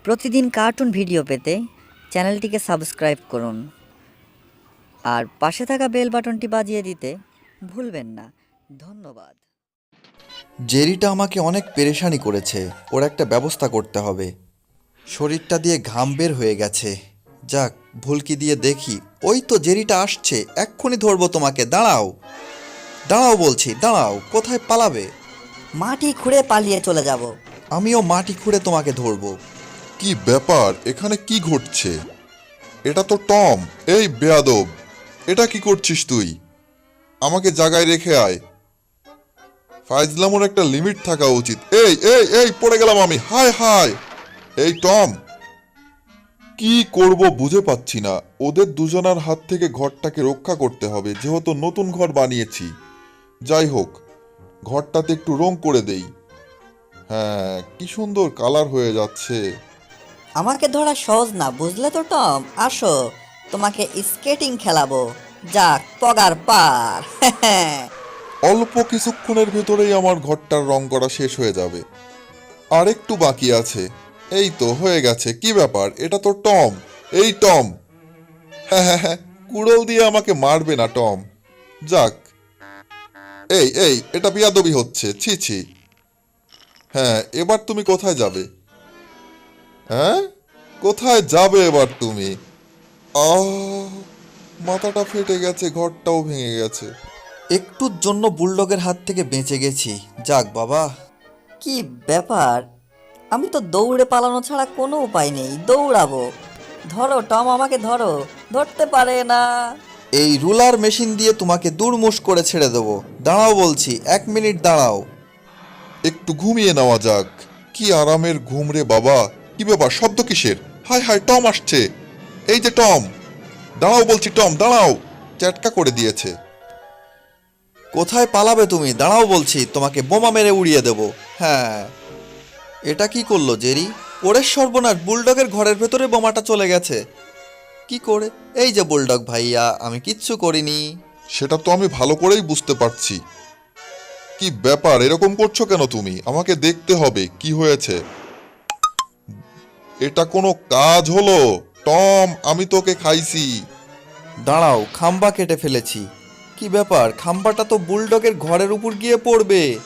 প্রতিদিন cartoon video পেতে চ্যানেলটিকে সাবস্ক্রাইব করুন আর পাশে থাকা বেল বাটনটি বাজিয়ে দিতে ভুলবেন না। ধন্যবাদ। জেরিটা আমাকে অনেক পেরেশানি করেছে, ওর একটা ব্যবস্থা করতে হবে। শরীরটা দিয়ে ঘাম বের হয়ে গেছে। যাক, ভুলকি দিয়ে দেখি। ওই তো জেরিটা আসছে, এক্ষুনি ধরবো তোমাকে। দাঁড়াও দাঁড়াও বলছি, দাঁড়াও। কোথায় পালাবে? মাটি খুঁড়ে পালিয়ে চলে যাব। আমিও মাটি খুঁড়ে তোমাকে ধরবো। কি ব্যাপার, এখানে কি ঘটছে? এটা তো টম। এই বেয়াদব, এটা কি করছিস তুই? আমাকে জায়গায় রেখে আয়। ফাইজলামোর একটা লিমিট থাকা উচিত। এই এই এই পড়ে গেলাম আমি। হায় হায়। এই টম, কি করব বুঝে পাচ্ছি না। ওদের দুজনার হাত থেকে ঘরটাকে রক্ষা করতে হবে, যেহেতু নতুন ঘর বানিয়েছি। যাই হোক, ঘরটাতে একটু রং করে দেই। হ্যাঁ, কি সুন্দর কালার হয়ে যাচ্ছে। আমাকে ধরা সহজ না, বুঝলে তো টম। আসো, তোমাকে স্কেটিং খেলাবো। যাক, পগার পার। অল্প কিছুক্ষণের ভেতরেই আমার ঘরটার রং করা শেষ হয়ে যাবে। আর একটু বাকি আছে। এই তো হয়ে গেছে। কি ব্যাপার, এটা তো টম। এই টম, হ্যাঁ হ্যাঁ হ্যাঁ, কুড়োল দিয়ে আমাকে মারবে না টম। যাক। এই এই, এটা বিয়াদবি হচ্ছে। ছি ছি। হ্যাঁ, এবার তুমি কোথায় যাবে? হ্যাঁ, কোথায় যাবে এবার তুমি? আহ, মাথাটা ফেটে গেছে, ঘরটাও ভেঙে গেছে। একটুর জন্য বুলডগের হাত থেকে বেঁচে গেছি। যাক বাবা। কি ব্যাপার, আমি তো দৌড়ে পালানো ছাড়া কোনো উপায় নেই। দৌড়াবো। ধরো টম, আমাকে ধরো। ধরতে পারে না। এই রুলার মেশিন দিয়ে তোমাকে দুরমুশ করে ছেড়ে দেবো। দাঁড়াও বলছি, 1 মিনিট দাঁড়াও। একটু ঘুমিয়ে নেওয়া যাক। কি আরামের ঘুম রে বাবা। কি ব্যাপার, শব্দ কিসের? হায় হায়, টম আসছে। এই যে টম, দাঁড়াও বলছি টম, দাঁড়াও। চ্যাটকা করে দিয়েছে। কোথায় পালাবে তুমি? দাঁড়াও বলছি, তোমাকে বোমা মেরে উড়িয়ে দেব। হ্যাঁ, এটা কি করলো জেরি? ওরে সর্বনাশ, বুলডগের ঘরের ভেতরে বোমাটা চলে গেছে। কি করে? এই যে বুলডগ ভাইয়া, আমি কিচ্ছু করিনি। সেটা তো আমি ভালো করেই বুঝতে পারছি। কি ব্যাপার, এরকম করছো কেন তুমি? আমাকে দেখতে হবে কি হয়েছে। এটা কোনো কাজ হলো? টম, আমি তোকে খাইছি। দাঁড়াও, খাম্বা কেটে ফেলেছি। কি ব্যাপার, খাম্বাটা তো বুলডগের ঘরের উপর গিয়ে পড়বে।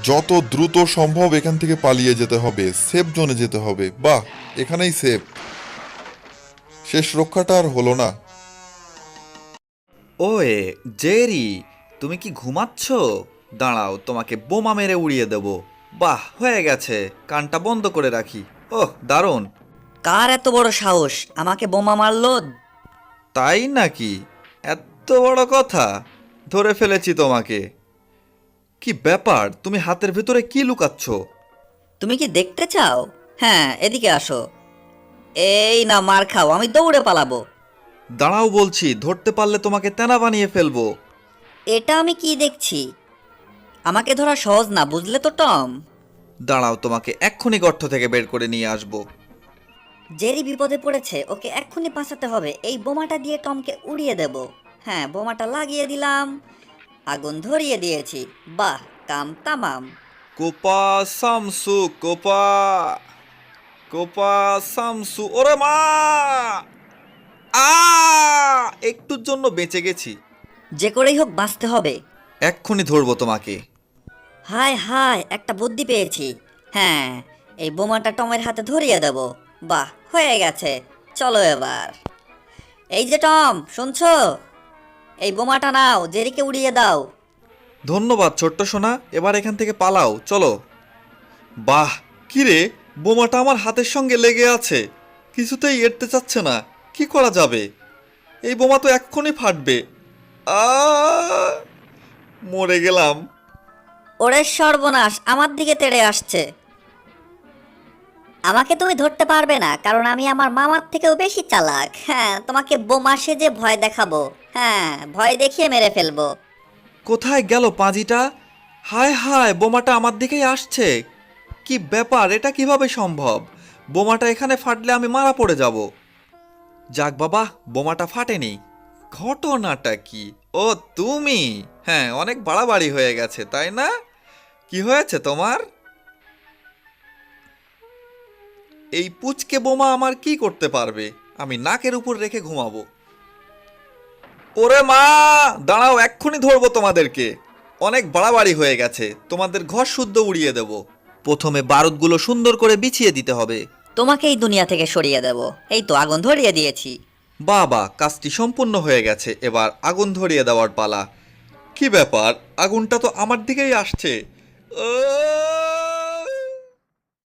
যত দ্রুত সম্ভব এখান থেকে পালিয়ে যেতে হবে, সেফ জোনে যেতে হবে। বাহ, এখানেই সেফ। শেষ রক্ষাটা আর হলো না। ওয়ে জেরি, তুমি কি ঘুমাচ্ছ? দাঁড়াও, তোমাকে বোমা মেরে উড়িয়ে দেব। বাহ, হয়ে গেছে। কানটা বন্ধ করে রাখি। ওহ, দারুণ। কার এত বড় সাহস আমাকে বোমা মারলো? তাই নাকি? এত বড় কথা! ধরে ফেলেছি তোমাকে। কি ব্যাপার, তুমি হাতের ভেতরে কি লুকাচ্ছ? তুমি কি দেখতে চাও? হ্যাঁ, এদিকে আসো। এই না, মার খাও। আমি দৌড়ে পালাবো। দাঁড়াও বলছি, ধরতে পারলে তোমাকে তেনা বানিয়ে ফেলবো। এটা আমি কি দেখছি? আমাকে ধরা সহজ না, বুঝলে তো টম। দাঁড়াও, তোমাকে এক্ষুনি গর্ত থেকে বের করে নিয়ে আসবো। জেরি বিপদে পড়েছে, ওকে এক্ষুনি বাঁচাতে হবে। এই বোমাটা দিয়ে টমকে উড়িয়ে দেব। হ্যাঁ, বোমাটা লাগিয়ে দিলাম। আগুন ধরিয়ে দিয়েছি। বাহ, কাম তামাম। Copa Shamsu, Copa Copa Shamsu. ওরে মা! আ! একটুর জন্য বেঁচে গেছি। যে করেই হোক বাঁচতে হবে। এক্ষুনি ধরবো তোমাকে। হায় হায়, একটা বুদ্ধি পেয়েছি। হ্যাঁ, এই বোমাটা টমের হাতে ধরিয়ে দেব। বাহ, হয়ে গেছে। চলো এবার। এই যে টম, শুনছো? এই বোমাটা নাও, জেরিকে উড়িয়ে দাও। ধন্যবাদ ছোট্ট সোনা, এবার এখান থেকে পালাও, চলো। বাহ, কিরে, বোমাটা আমার হাতের সঙ্গে লেগে আছে, কিছুতেই এড়তে চাচ্ছে না। কি করা যাবে? এই বোমা তো এক্ষুনি ফাটবে। আ! মরে গেলাম। ওরে সর্বনাশ, আমার দিকে তেড়ে আসছে। আমাকে তুমি ধরতে পারবে না, কারণ আমি আমার মামার থেকেও বেশি চালাক। হ্যাঁ, তোমাকে বোমা সেজে ভয় দেখাবো। হ্যাঁ, ভয় দেখিয়ে মেরে ফেলবো। কোথায় গেল পাজিটা? হায় হায়, বোমাটা আমার দিকেই আসছে। কি ব্যাপার, এটা কিভাবে সম্ভব? বোমাটা এখানে ফাটলে আমি মারা পড়ে যাব। যাক বাবা, বোমাটা ফাটেনি। ঘটনাটা কি? ও তুমি? হ্যাঁ, অনেক বাড়াবাড়ি হয়ে গেছে, তাই না? কি হয়েছে তোমার? এই পুচকে বোমা আমার কি করতে পারবে? আমি নাকের উপর রেখে ঘুমাবো। ওরে মা, দাঁড়াও, এক্ষুনি ধরবো তোমাদেরকে। অনেক বাড়াবাড়ি হয়ে গেছে, তোমাদের ঘর শুদ্ধ উড়িয়ে দেব। প্রথমে বারুদগুলো সুন্দর করে বিছিয়ে দিতে হবে। তোমাকে এই দুনিয়া থেকে সরিয়ে দেব। এই তো আগুন ধরিয়ে দিয়েছি। বাবা, কাজটি সম্পূর্ণ হয়ে গেছে, এবার আগুন ধরিয়ে দেওয়ার পালা। কি ব্যাপার, আগুনটা তো আমার দিকেই আসছে।